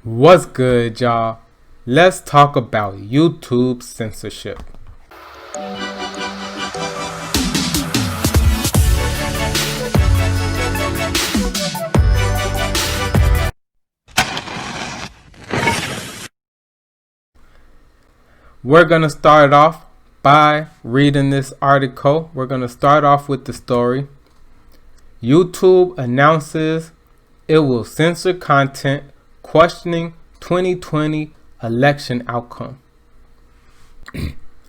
What's good, y'all? Let's talk about YouTube censorship. We're going to start off by reading this article. We're going to start off with the story. YouTube announces it will censor content questioning 2020 election outcome.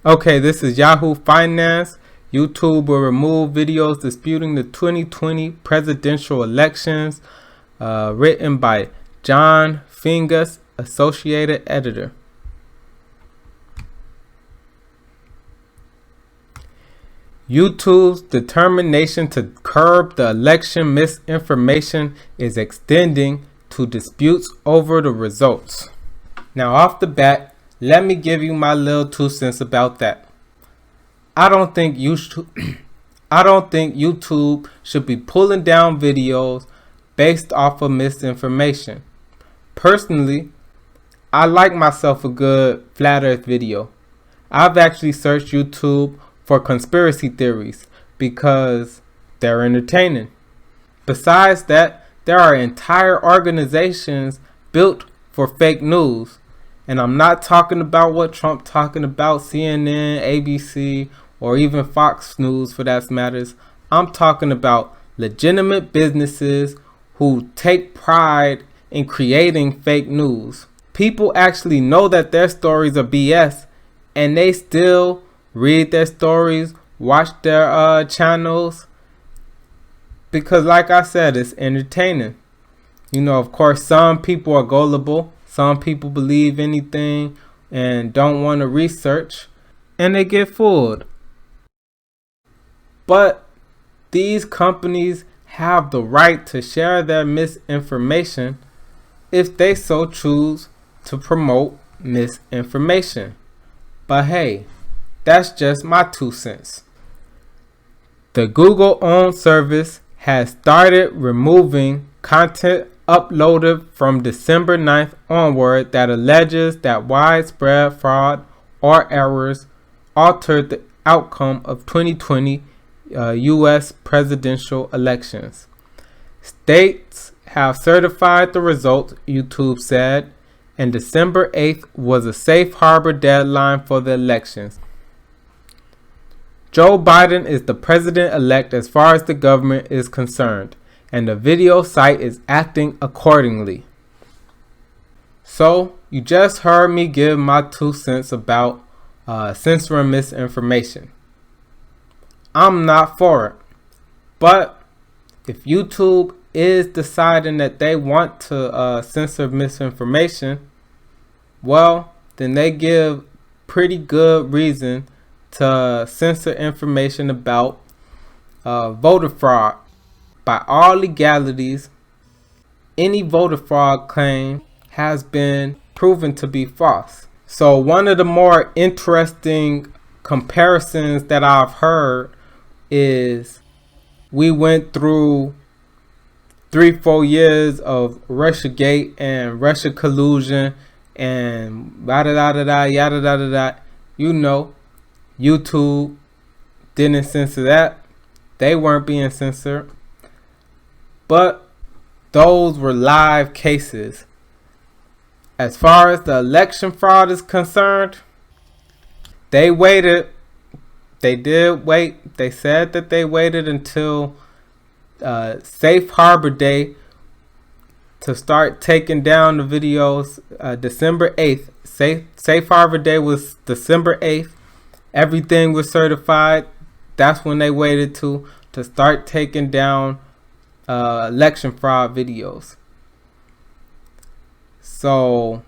Okay, this is Yahoo Finance. YouTube will remove videos disputing the 2020 presidential elections, written by John Fingus, Associated Editor. YouTube's determination to curb the election misinformation is extending to disputes over the results. Now, off the bat, let me give you my little 2 cents about that. I don't think YouTube should be pulling down videos based off of misinformation. Personally, I like myself a good flat earth video. I've actually searched YouTube for conspiracy theories because they're entertaining. Besides that, there are entire organizations built for fake news. And I'm not talking about what Trump talking about, CNN, ABC, or even Fox News for that matters. I'm talking about legitimate businesses who take pride in creating fake news. People actually know that their stories are BS, and they still read their stories, watch their channels, because like I said, it's entertaining. You know, of course, some people are gullible. Some people believe anything and don't want to research, and they get fooled. But these companies have the right to share their misinformation if they so choose to promote misinformation. But hey, that's just my 2 cents. The Google-owned service has started removing content uploaded from December 9th onward that alleges that widespread fraud or errors altered the outcome of 2020 U.S. presidential elections. States have certified the results, YouTube said, and December 8th was a safe harbor deadline for the elections. Joe Biden is the president-elect as far as the government is concerned, and the video site is acting accordingly. So, you just heard me give my 2 cents about censoring misinformation. I'm not for it. But if YouTube is deciding that they want to censor misinformation, well, then they give pretty good reason to censor information about voter fraud. By all legalities, any voter fraud claim has been proven to be false. So one of the more interesting comparisons that I've heard is we went through 3-4 years of Russiagate and Russia collusion and yada. You know, YouTube didn't censor that. They weren't being censored. But those were live cases. As far as the election fraud is concerned, they waited. They did wait. They said that they waited until Safe Harbor Day to start taking down the videos. December 8th. Safe Harbor Day was December 8th. Everything was certified. That's when they waited to start taking down election fraud videos. So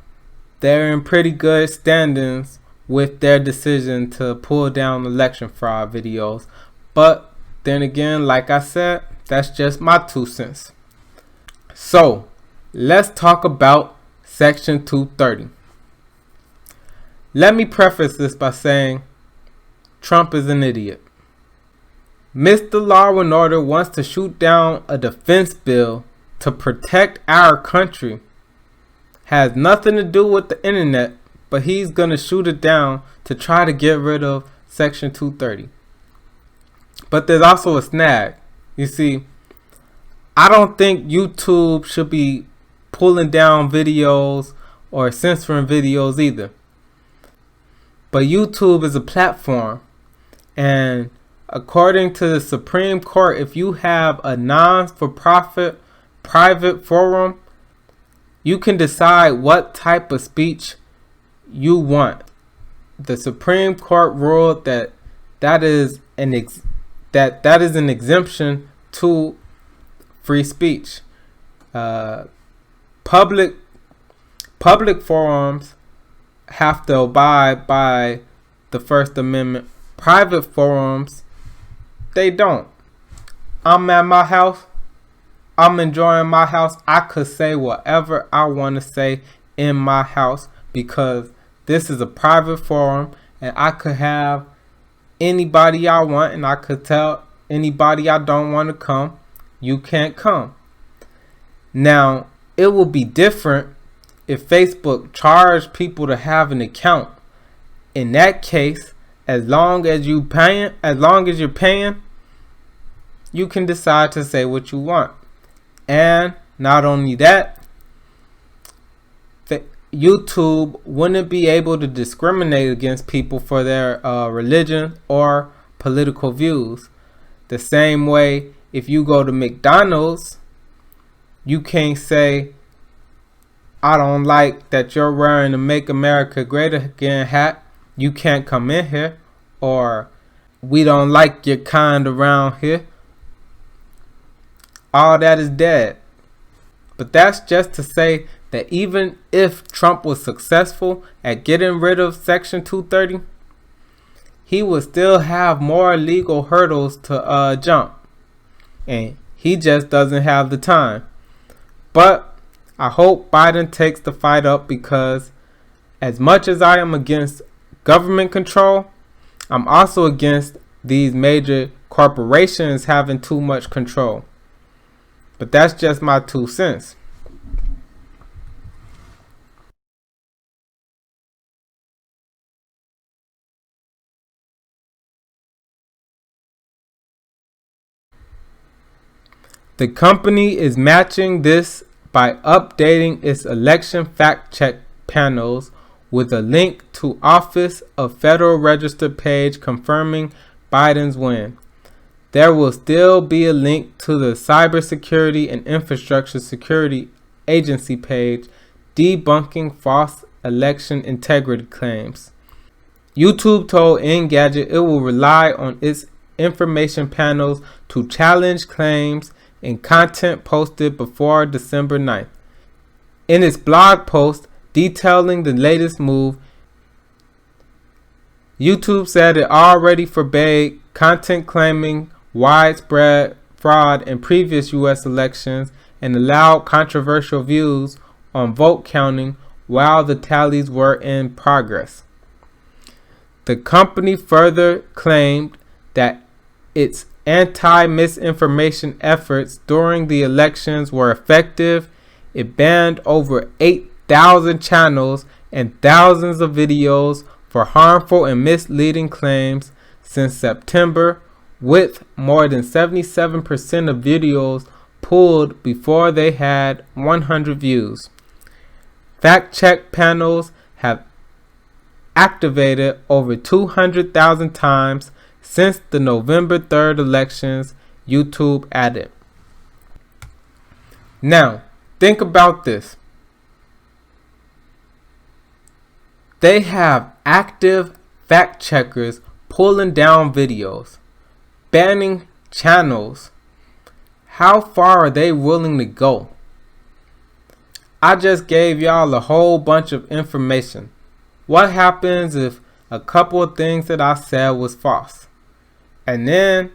they're in pretty good standings with their decision to pull down election fraud videos. But then again, like I said, that's just my 2 cents. So let's talk about Section 230. Let me preface this by saying Trump is an idiot. Mr. Law and Order wants to shoot down a defense bill to protect our country. has nothing to do with the internet, but he's going to shoot it down to try to get rid of Section 230. But there's also a snag. You see, I don't think YouTube should be pulling down videos or censoring videos either. But YouTube is a platform, and according to the Supreme Court, if you have a non-for-profit private forum, you can decide what type of speech you want. The Supreme Court ruled that is an exemption to free speech. Public forums have to abide by the First Amendment. Private forums, they don't. I'm at my house. I'm enjoying my house. I could say whatever I want to say in my house because this is a private forum, and I could have anybody I want, and I could tell anybody I don't want to come, you can't come. Now, it will be different if Facebook charged people to have an account. In that case, as long as you're paying, you can decide to say what you want. And not only that, YouTube wouldn't be able to discriminate against people for their religion or political views. The same way, if you go to McDonald's, you can't say, I don't like that you're wearing a Make America Great Again hat. You can't come in here. Or, we don't like your kind around here. All that is dead. But that's just to say that even if Trump was successful at getting rid of Section 230, he would still have more legal hurdles to jump. And he just doesn't have the time. But I hope Biden takes the fight up, because as much as I am against government control, I'm also against these major corporations having too much control. But that's just my 2 cents. The company is matching this by updating its election fact-check panels with a link to Office of Federal Register page confirming Biden's win. There will still be a link to the Cybersecurity and Infrastructure Security Agency page debunking false election integrity claims. YouTube told Engadget it will rely on its information panels to challenge claims and content posted before December 9th. In its blog post detailing the latest move, YouTube said it already forbade content claiming widespread fraud in previous U.S. elections and allowed controversial views on vote counting while the tallies were in progress. The company further claimed that its anti-misinformation efforts during the elections were effective. It banned over 8,000 channels and thousands of videos for harmful and misleading claims since September, with more than 77% of videos pulled before they had 100 views. Fact-check panels have activated over 200,000 times since the November 3rd elections, YouTube added. Now, think about this. They have active fact checkers pulling down videos, banning channels. How far are they willing to go? I just gave y'all a whole bunch of information. What happens if a couple of things that I said was false? And then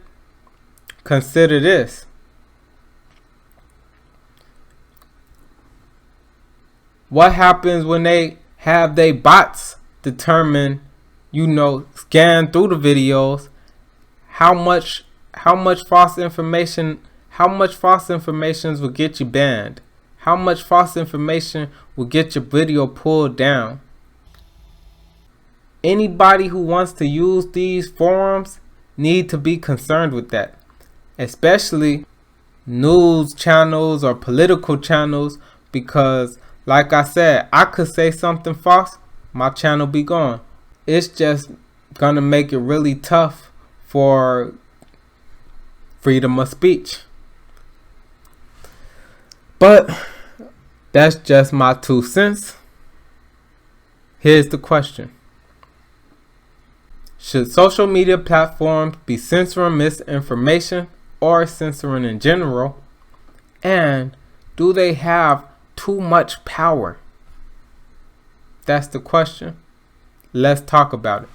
consider this. What happens when they have their bots determine, scan through the videos, how much false information will get you banned? how much false information will get your video pulled down. Anybody who wants to use these forums need to be concerned with that, especially news channels or political channels, because like I said, I could say something false, my channel be gone. It's just gonna make it really tough for freedom of speech. But that's just my 2 cents. Here's the question. Should social media platforms be censoring misinformation or censoring in general? And do they have too much power? That's the question. Let's talk about it.